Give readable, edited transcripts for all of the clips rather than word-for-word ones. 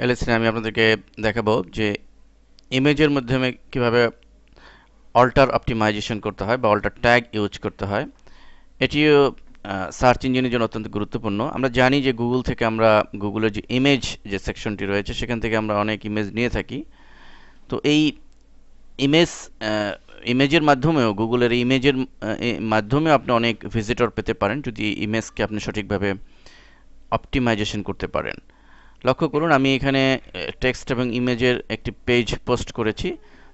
LST আমি আপনাদেরকে দেখাবো যে ইমেজের মাধ্যমে কিভাবে অল্টার অপটিমাইজেশন করতে হয় বা অল্টার ট্যাগ ইউজ করতে হয়। এটিও সার্চ ইঞ্জিনের জন্য অত্যন্ত গুরুত্বপূর্ণ। আমরা জানি যে গুগল থেকে আমরা গুগলের যে ইমেজ যে সেকশনটি রয়েছে সেখান থেকে আমরা অনেক ইমেজ নিয়ে থাকি। তো এই ইমেজ ইমেজের মাধ্যমেও গুগলের ইমেজের মাধ্যমেও আপনি অনেক ভিজিটর পেতে পারেন যদি ইমেজকে আপনি সঠিকভাবে অপটিমাইজেশন করতে পারেন। লক্ষ্য করুন আমি এখানে টেক্সট এবং ইমেজের একটি পেজ পোস্ট করেছি।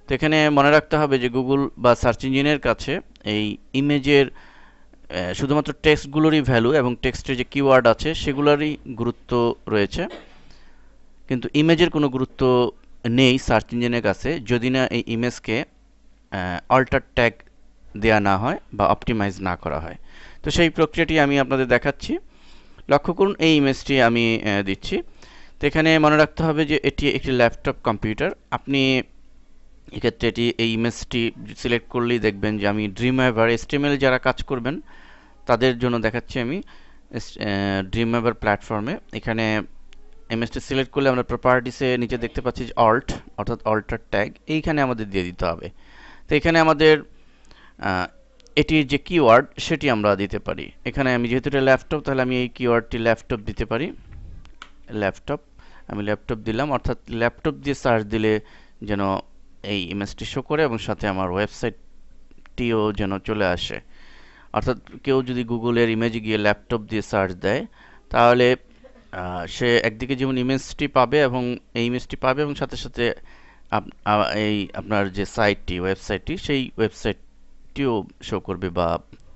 তো এখানে মনে রাখতে হবে যে গুগল বা সার্চ ইঞ্জিনের কাছে এই ইমেজের শুধুমাত্র টেক্সটগুলোরই ভ্যালু এবং টেক্সটের যে কিওয়ার্ড আছে সেগুলোরই গুরুত্ব রয়েছে, কিন্তু ইমেজের কোনো গুরুত্ব নেই সার্চ ইঞ্জিনের কাছে যদি না এই ইমেজকে অল্টার ট্যাগ দেয়া না হয় বা অপটিমাইজ না করা হয়। তো সেই প্রক্রিয়াটি আমি আপনাদের দেখাচ্ছি। লক্ষ্য করুন এই ইমেজটি আমি দিচ্ছি। তো এখানে মনে রাখতে হবে যে এটি একটি ল্যাপটপ কম্পিউটার। আপনি এক্ষেত্রে এই ইমেজটি সিলেক্ট করলেই দেখবেন যে আমি ড্রিমওয়েভার HTML যারা কাজ করবেন তাদের জন্য দেখাচ্ছি আমি ড্রিমওয়েভার প্ল্যাটফর্মে। এখানে ইমেজটি সিলেক্ট করলে আমরা প্রপার্টিসে নিচে দেখতে পাচ্ছি যে অর্থাৎ অল্টার ট্যাগ এইখানে আমাদের দিয়ে দিতে হবে। তো এখানে আমাদের এটির যে কিওয়ার্ড সেটি আমরা দিতে পারি। এখানে আমি যেহেতু এটা ল্যাপটপ তাহলে আমি এই কিওয়ার্ডটি ল্যাপটপ দিতে পারি। ল্যাপটপ আমি ল্যাপটপ দিলাম, অর্থাৎ ল্যাপটপ দিয়ে সার্চ দিলে যেন এই ইমেজটি শো করে এবং সাথে আমার ওয়েবসাইটটিও যেন চলে আসে। অর্থাৎ কেউ যদি গুগলের ইমেজে গিয়ে ল্যাপটপ দিয়ে সার্চ দেয় তাহলে সে একদিকে যেমন ইমেজটি পাবে এবং এই ইমেজটি পাবে এবং সাথে সাথে এই আপনার যে সাইটটি ওয়েবসাইটটি সেই ওয়েবসাইটটিও শো করবে বা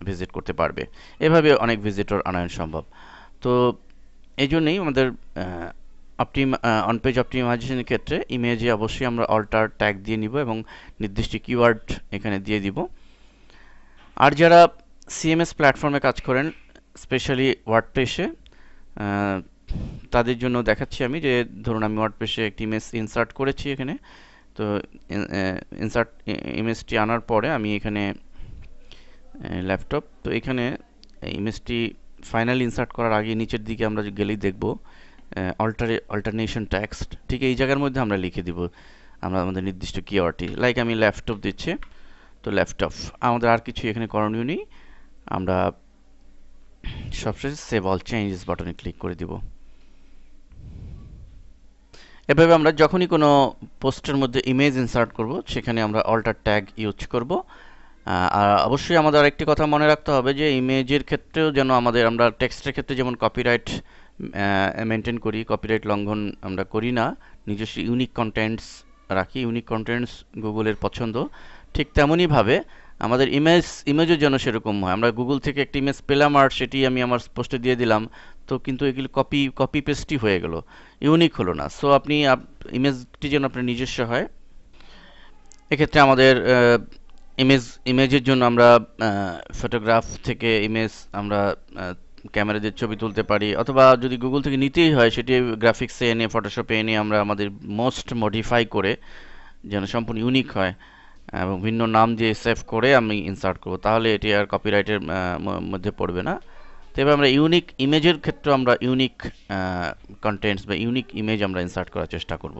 ভিজিট করতে পারবে। এভাবে অনেক ভিজিটর আনায়ন সম্ভব। তো এই জন্যই আমাদের অন পেজ অপটিমাইজেশনের ক্ষেত্রে ইমেজে অবশ্যই আমরা অল্টার ট্যাগ দিয়ে নিব এবং নির্দিষ্ট কিওয়ার্ড এখানে দিয়ে দিব। আর যারা সিএমএস প্ল্যাটফর্মে কাজ করেন স্পেশালি ওয়ার্ডপ্রেসে, তাদের জন্য দেখাচ্ছি আমি যে ধরুন আমি ওয়ার্ডপ্রেসে একটি ইমেজ ইনসার্ট করেছি এখানে। তো ইনসার্ট ইমেজটি আনার পরে আমি এখানে ল্যাপটপ, তো এখানে ইমেজটি ফাইনালি ইনসার্ট করার আগে নিচের দিকে আমরা গেলেই দেখব অল্টারনেশন টেক্সট। ঠিক এই জায়গার মধ্যে আমরা লিখে দিব আমরা আমাদের নির্দিষ্ট কিওয়ার্ডটি। লাইক আমি ল্যাপটপ দিচ্ছি, তো ল্যাপটপ। আমাদের আর কিছু এখানে করণীয় নেই, আমরা সবশেষে সেভ অল চেঞ্জেস বাটনে ক্লিক করে দিব। এভাবে আমরা যখনই কোনো পোস্টের মধ্যে ইমেজ ইনসার্ট করব সেখানে আমরা অল্টার ট্যাগ ইউজ করব। আর অবশ্যই আমাদের আরেকটি কথা মনে রাখতে হবে যে ইমেজের ক্ষেত্রেও যেন আমরা টেক্সটের ক্ষেত্রে যেমন কপিরাইট মেনটেন করি, কপিরাইট লঙ্ঘন আমরা করি না, নিজস্ব ইউনিক কন্টেন্টস রাখি। ইউনিক কন্টেন্টস গুগলের পছন্দ। ঠিক তেমনইভাবে আমাদের ইমেজও যেন সেরকম হয়। আমরা গুগল থেকে একটি ইমেজ পেলাম আর সেটি আমি আমার পোস্টে দিয়ে দিলাম, তো কিন্তু এগুলো কপি পেস্টই হয়ে গেল, ইউনিক হলো না। সো আপনি ইমেজটি যেন আপনার নিজস্ব হয়। এক্ষেত্রে আমাদের ইমেজের জন্য আমরা ফটোগ্রাফ থেকে ইমেজ আমরা ক্যামেরা দিয়ে ছবি তুলতে পারি, অথবা যদি গুগল থেকে নিতেই হয় সেটি গ্রাফিক্সে এনে ফটোশপে এনে আমরা আমাদের মোস্ট মডিফাই করে যেন সম্পূর্ণ ইউনিক হয় এবং ভিন্ন নাম দিয়ে সেভ করে আমি ইনসার্ট করব, তাহলে এটি আর কপিরাইটের মধ্যে পড়বে না। তো এবার আমরা ইউনিক ইমেজের ক্ষেত্রে আমরা ইউনিক কন্টেন্টস বা ইউনিক ইমেজ আমরা ইনসার্ট করার চেষ্টা করব।